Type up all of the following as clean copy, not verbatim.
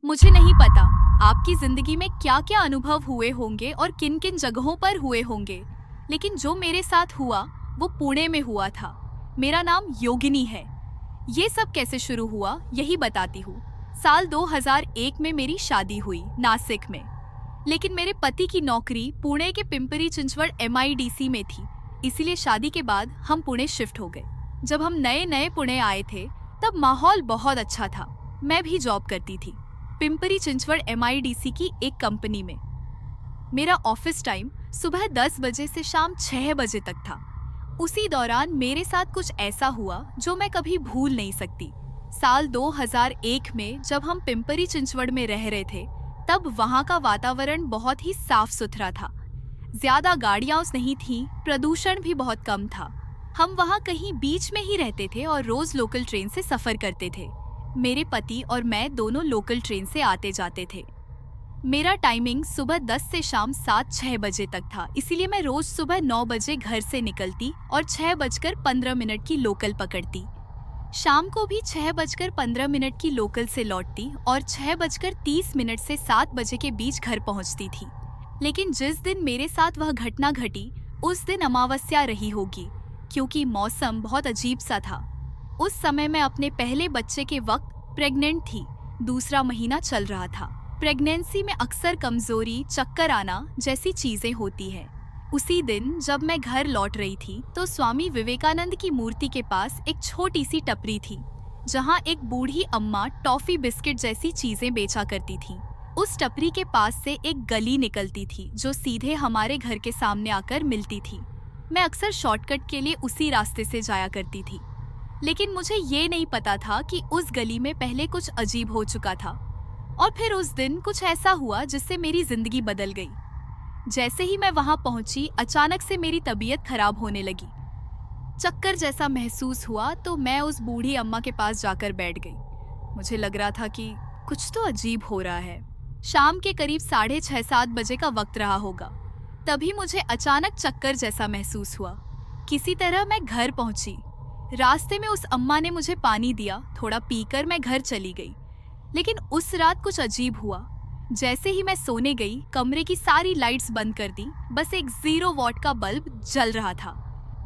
मुझे नहीं पता आपकी जिंदगी में क्या क्या अनुभव हुए होंगे और किन किन जगहों पर हुए होंगे, लेकिन जो मेरे साथ हुआ वो पुणे में हुआ था। मेरा नाम योगिनी है। ये सब कैसे शुरू हुआ यही बताती हूँ। साल 2001 में मेरी शादी हुई नासिक में, लेकिन मेरे पति की नौकरी पुणे के पिंपरी चिंचवड़ MIDC में थी, इसीलिए शादी के बाद हम पुणे शिफ्ट हो गए। जब हम नए नए पुणे आए थे तब माहौल बहुत अच्छा था। मैं भी जॉब करती थी पिंपरी चिंचवड़ MIDC की एक कंपनी में। मेरा ऑफिस टाइम सुबह 10 बजे से शाम 6 बजे तक था। उसी दौरान मेरे साथ कुछ ऐसा हुआ जो मैं कभी भूल नहीं सकती। साल 2001 में जब हम पिंपरी चिंचवड़ में रह रहे थे तब वहाँ का वातावरण बहुत ही साफ सुथरा था। ज्यादा गाड़ियाँ नहीं थी, प्रदूषण भी बहुत कम था। हम वहाँ कहीं बीच में ही रहते थे और रोज लोकल ट्रेन से सफर करते थे। मेरे पति और मैं दोनों लोकल ट्रेन से आते जाते थे। मेरा टाइमिंग सुबह 10 से शाम 7-6 बजे तक था, इसीलिए मैं रोज सुबह 9 बजे घर से निकलती और 6:15 की लोकल पकड़ती। शाम को भी 6:15 की लोकल से लौटती और 6:30 से 7 बजे के बीच घर पहुंचती थी। लेकिन जिस दिन मेरे साथ वह घटना घटी उस दिन अमावस्या रही होगी, क्योंकि मौसम बहुत अजीब सा था। उस समय मैं अपने पहले बच्चे के वक्त प्रेग्नेंट थी। दूसरा महीना चल रहा था। प्रेगनेंसी में अक्सर कमजोरी, चक्कर आना जैसी चीजें होती है। उसी दिन जब मैं घर लौट रही थी तो स्वामी विवेकानंद की मूर्ति के पास एक छोटी सी टपरी थी, जहां एक बूढ़ी अम्मा टॉफी बिस्किट जैसी चीजें बेचा करती थी। उस टपरी के पास से एक गली निकलती थी जो सीधे हमारे घर के सामने आकर मिलती थी। मैं अक्सर शॉर्टकट के लिए उसी रास्ते से जाया करती थी, लेकिन मुझे ये नहीं पता था कि उस गली में पहले कुछ अजीब हो चुका था। और फिर उस दिन कुछ ऐसा हुआ जिससे मेरी जिंदगी बदल गई। जैसे ही मैं वहां पहुंची अचानक से मेरी तबीयत खराब होने लगी। चक्कर जैसा महसूस हुआ तो मैं उस बूढ़ी अम्मा के पास जाकर बैठ गई। मुझे लग रहा था कि कुछ तो अजीब हो रहा है। शाम के करीब 6:30-7 बजे का वक्त रहा होगा। तभी मुझे अचानक चक्कर जैसा महसूस हुआ। किसी तरह मैं घर पहुंची। रास्ते में उस अम्मा ने मुझे पानी दिया। थोड़ा पीकर मैं घर चली गई। लेकिन उस रात कुछ अजीब हुआ। जैसे ही मैं सोने गई कमरे की सारी लाइट्स बंद कर दी, बस एक 0 वॉट का बल्ब जल रहा था।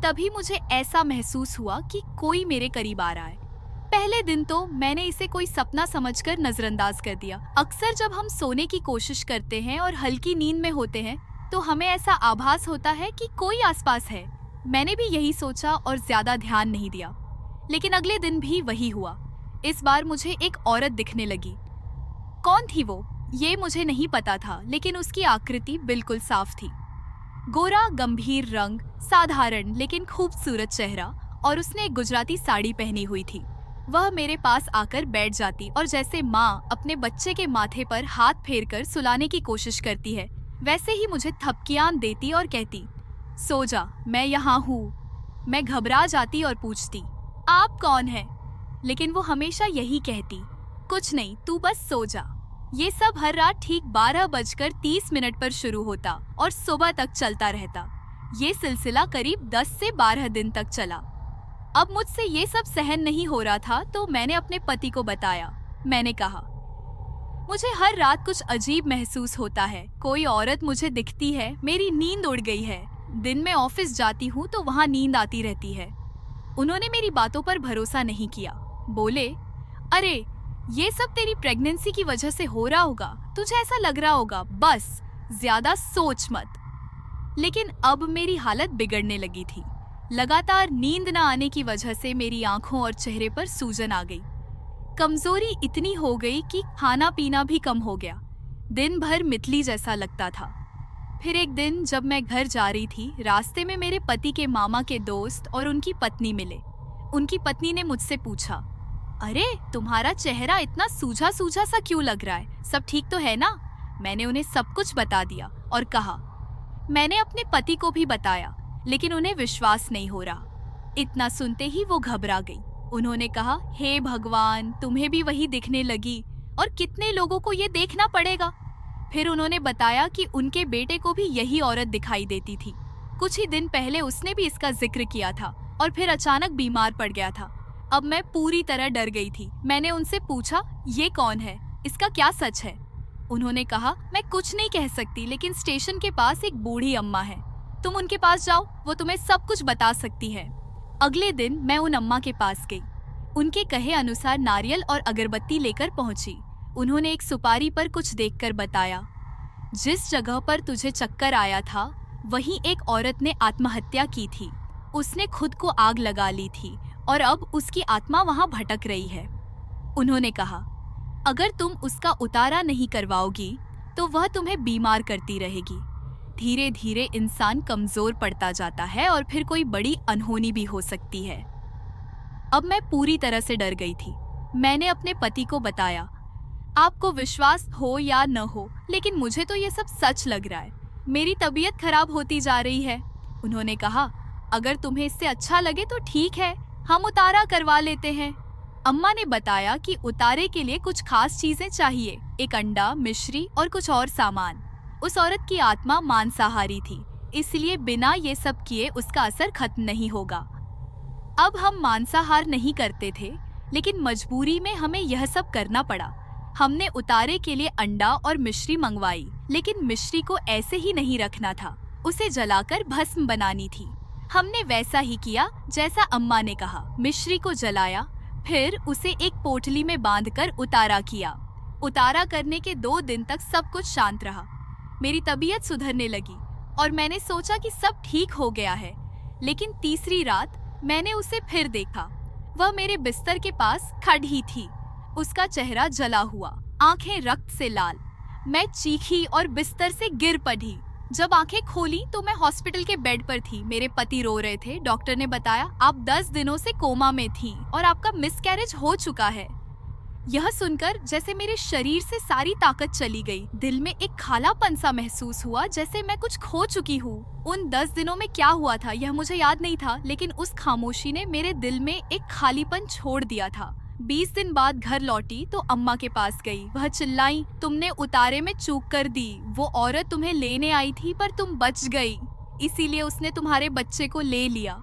तभी मुझे ऐसा महसूस हुआ कि कोई मेरे करीब आ रहा है। पहले दिन तो मैंने इसे कोई सपना समझकर नजरअंदाज कर दिया। अक्सर जब हम सोने की कोशिश करते हैं और हल्की नींद में होते हैं तो हमें ऐसा आभास होता है कि कोई आसपास है। मैंने भी यही सोचा और ज्यादा ध्यान नहीं दिया। लेकिन अगले दिन भी वही हुआ। इस बार मुझे एक औरत दिखने लगी। कौन थी वो ये मुझे नहीं पता था, लेकिन उसकी आकृति बिल्कुल साफ थी। गोरा, गंभीर रंग, साधारण लेकिन खूबसूरत चेहरा, और उसने एक गुजराती साड़ी पहनी हुई थी। वह मेरे पास आकर बैठ जाती और जैसे माँ अपने बच्चे के माथे पर हाथ फेरकर सुलाने की कोशिश करती है, वैसे ही मुझे थपकियां देती और कहती, सो जा, मैं यहाँ हूँ। मैं घबरा जाती और पूछती, आप कौन हैं? लेकिन वो हमेशा यही कहती, कुछ नहीं, तू बस सो जा। ये सब हर रात ठीक 12:30 पर शुरू होता और सुबह तक चलता रहता। ये सिलसिला करीब 10 से 12 दिन तक चला। अब मुझसे ये सब सहन नहीं हो रहा था तो मैंने अपने पति को बताया। मैंने कहा, मुझे हर रात कुछ अजीब महसूस होता है। कोई औरत मुझे दिखती है। मेरी नींद उड़ गई है। दिन में ऑफिस जाती हूँ तो वहाँ नींद आती रहती है। उन्होंने मेरी बातों पर भरोसा नहीं किया। बोले, अरे ये सब तेरी प्रेगनेंसी की वजह से हो रहा होगा, तुझे ऐसा लग रहा होगा, बस ज्यादा सोच मत। लेकिन अब मेरी हालत बिगड़ने लगी थी। लगातार नींद न आने की वजह से मेरी आंखों और चेहरे पर सूजन आ गई। कमजोरी इतनी हो गई कि खाना पीना भी कम हो गया। दिन भर मितली जैसा लगता था। फिर एक दिन जब मैं घर जा रही थी, रास्ते में मेरे पति के मामा के दोस्त और उनकी पत्नी मिले। उनकी पत्नी ने मुझसे पूछा, अरे तुम्हारा चेहरा इतना सूझा सूझा सा क्यों लग रहा है, सब ठीक तो है ना? मैंने उन्हें सब कुछ बता दिया और कहा, मैंने अपने पति को भी बताया, लेकिन उन्हें विश्वास नहीं हो रहा। इतना सुनते ही वो घबरा गई। उन्होंने कहा, हे भगवान, तुम्हें भी वही दिखने लगी और कितने लोगों को ये देखना पड़ेगा। फिर उन्होंने बताया कि उनके बेटे को भी यही औरत दिखाई देती थी। कुछ ही दिन पहले उसने भी इसका जिक्र किया था और फिर अचानक बीमार पड़ गया था। अब मैं पूरी तरह डर गई थी। मैंने उनसे पूछा, ये कौन है? इसका क्या सच है? उन्होंने कहा, मैं कुछ नहीं कह सकती, लेकिन स्टेशन के पास एक बूढ़ी अम्मा है, तुम उनके पास जाओ, वो तुम्हें सब कुछ बता सकती है। अगले दिन मैं उन अम्मा के पास गई। उनके कहे अनुसार नारियल और अगरबत्ती लेकर पहुंची। उन्होंने एक सुपारी पर कुछ देखकर बताया, जिस जगह पर तुझे चक्कर आया था वहीं एक औरत ने आत्महत्या की थी। उसने खुद को आग लगा ली थी और अब उसकी आत्मा वहां भटक रही है। उन्होंने कहा, अगर तुम उसका उतारा नहीं करवाओगी तो वह तुम्हें बीमार करती रहेगी। धीरे धीरे इंसान कमजोर पड़ता जाता है और फिर कोई बड़ी अनहोनी भी हो सकती है। अब मैं पूरी तरह से डर गई थी। मैंने अपने पति को बताया, आपको विश्वास हो या न हो, लेकिन मुझे तो ये सब सच लग रहा है। मेरी तबीयत खराब होती जा रही है। उन्होंने कहा, अगर तुम्हें इससे अच्छा लगे तो ठीक है, हम उतारा करवा लेते हैं। अम्मा ने बताया कि उतारे के लिए कुछ खास चीजें चाहिए, एक अंडा, मिश्री और कुछ और सामान। उस औरत की आत्मा मांसाहारी थी, इसलिए बिना ये सब किए उसका असर खत्म नहीं होगा। अब हम मांसाहार नहीं करते थे, लेकिन मजबूरी में हमें यह सब करना पड़ा। हमने उतारे के लिए अंडा और मिश्री मंगवाई, लेकिन मिश्री को ऐसे ही नहीं रखना था, उसे जलाकर भस्म बनानी थी। हमने वैसा ही किया जैसा अम्मा ने कहा। मिश्री को जलाया, फिर उसे एक पोटली में बांधकर उतारा किया। उतारा करने के 2 दिन तक सब कुछ शांत रहा। मेरी तबीयत सुधरने लगी और मैंने सोचा कि सब ठीक हो गया है। लेकिन तीसरी रात मैंने उसे फिर देखा। वह मेरे बिस्तर के पास खड़ी थी। उसका चेहरा जला हुआ, आंखें रक्त से लाल। मैं चीखी और बिस्तर से गिर पड़ी। जब आंखें खोली तो मैं हॉस्पिटल के बेड पर थी। मेरे पति रो रहे थे। डॉक्टर ने बताया, आप 10 दिनों से कोमा में थी और आपका मिसकैरेज हो चुका है। यह सुनकर जैसे मेरे शरीर से सारी ताकत चली गई। दिल में एक खालापन सा महसूस हुआ, जैसे मैं कुछ खो चुकी हूँ। उन 10 दिनों में क्या हुआ था यह मुझे याद नहीं था, लेकिन उस खामोशी ने मेरे दिल में एक खालीपन छोड़ दिया था। 20 दिन बाद घर लौटी तो अम्मा के पास गई। वह चिल्लाई, तुमने उतारे में चूक कर दी। वो औरत तुम्हें लेने आई थी पर तुम बच गई, इसीलिए उसने तुम्हारे बच्चे को ले लिया।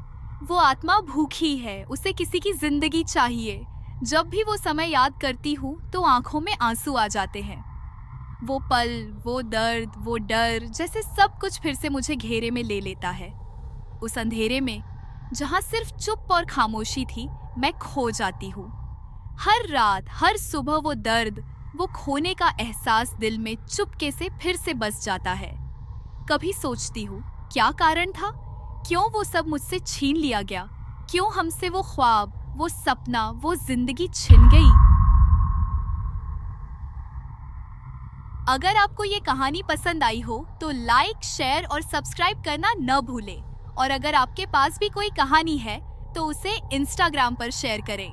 वो आत्मा भूखी है, उसे किसी की जिंदगी चाहिए। जब भी वो समय याद करती हूँ तो आंखों में आंसू आ जाते हैं। वो पल, वो दर्द, वो डर, जैसे सब कुछ फिर से मुझे घेरे में ले लेता है। उस अंधेरे में जहाँ सिर्फ चुप और खामोशी थी, मैं खो जाती हूँ। हर रात, हर सुबह वो दर्द, वो खोने का एहसास दिल में चुपके से फिर से बस जाता है। कभी सोचती हूँ, क्या कारण था? क्यों वो सब मुझसे छीन लिया गया? क्यों हमसे वो ख्वाब, वो सपना, वो जिंदगी छिन गई? अगर आपको ये कहानी पसंद आई हो तो लाइक, शेयर और सब्सक्राइब करना न भूलें। और अगर आपके पास भी कोई कहानी है तो उसे इंस्टाग्राम पर शेयर करें।